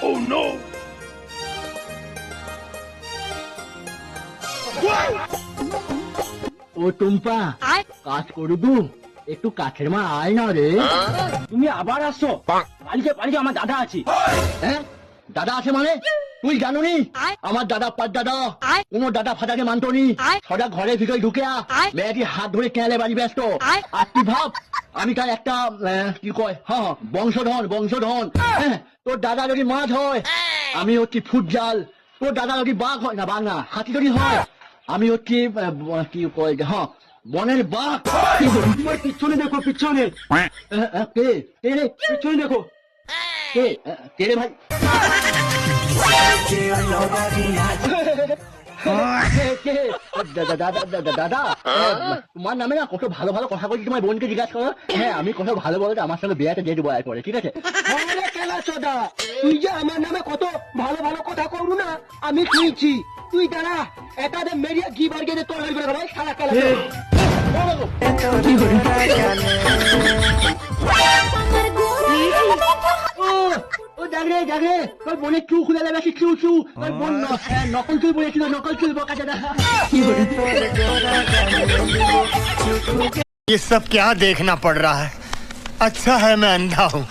ও টুম্পা, কাজ করবু? একটু কাঠের মা আয় না রে। তুমি আবার আসছো? পালিয়ে পালিয়ে আমার দাদা আছে। হ্যাঁ, দাদা আছে মানে? তুই জানো নি আমার দাদা পাঁচ দাদা কোন দাদা ফাদাকে মানতো নি। সদা ঘরের ভিতরে ঢুকে মেয়েটি হাত ধরে কেঁলে বাড়ি ব্যস্ত। আর তুই ভাব আমি তার একটা কি কয়, হ্যাঁ বংশধন বংশধন। হ্যাঁ, তোর দাদা যদি মাছ হয় আমি হচ্ছি ফুটজাল। তোর দাদা যদি বাঘ হয়, না বাঘ না হাতি যদি হয় আমি হচ্ছি কি কয়, হ্যাঁ বনের বাঘ। পিছনে দেখো পিছনে। কে কে রে? পিছনে দেখো। কে কে রে ভাই? দাদা তোমার নামে না কত ভালো ভালো কথা বলছি, তোমার বোনকে জিজ্ঞাসা করো। হ্যাঁ আমি কত ভালো বলতে আমার সঙ্গে বিয়েতে ডেট বয়ার পরে, ঠিক আছে? তুই যে আমার নামে কত ভালো ভালো কথা করবো না আমি শুনছি। তুই দাঁড়া এটা মেরিয়া ঘি বার গেলে তোর হইবে ভাই সারা খেলা। ও জাগরে জাগরে তোর বোনের চু খুলে দেবে কি চু চু। তোর বোন নকল চুল বলেছিল, নকল চুল বকা দাদা। ये सब क्या देखना पड़ रहा है? अच्छा है मैं अंधा हूँ।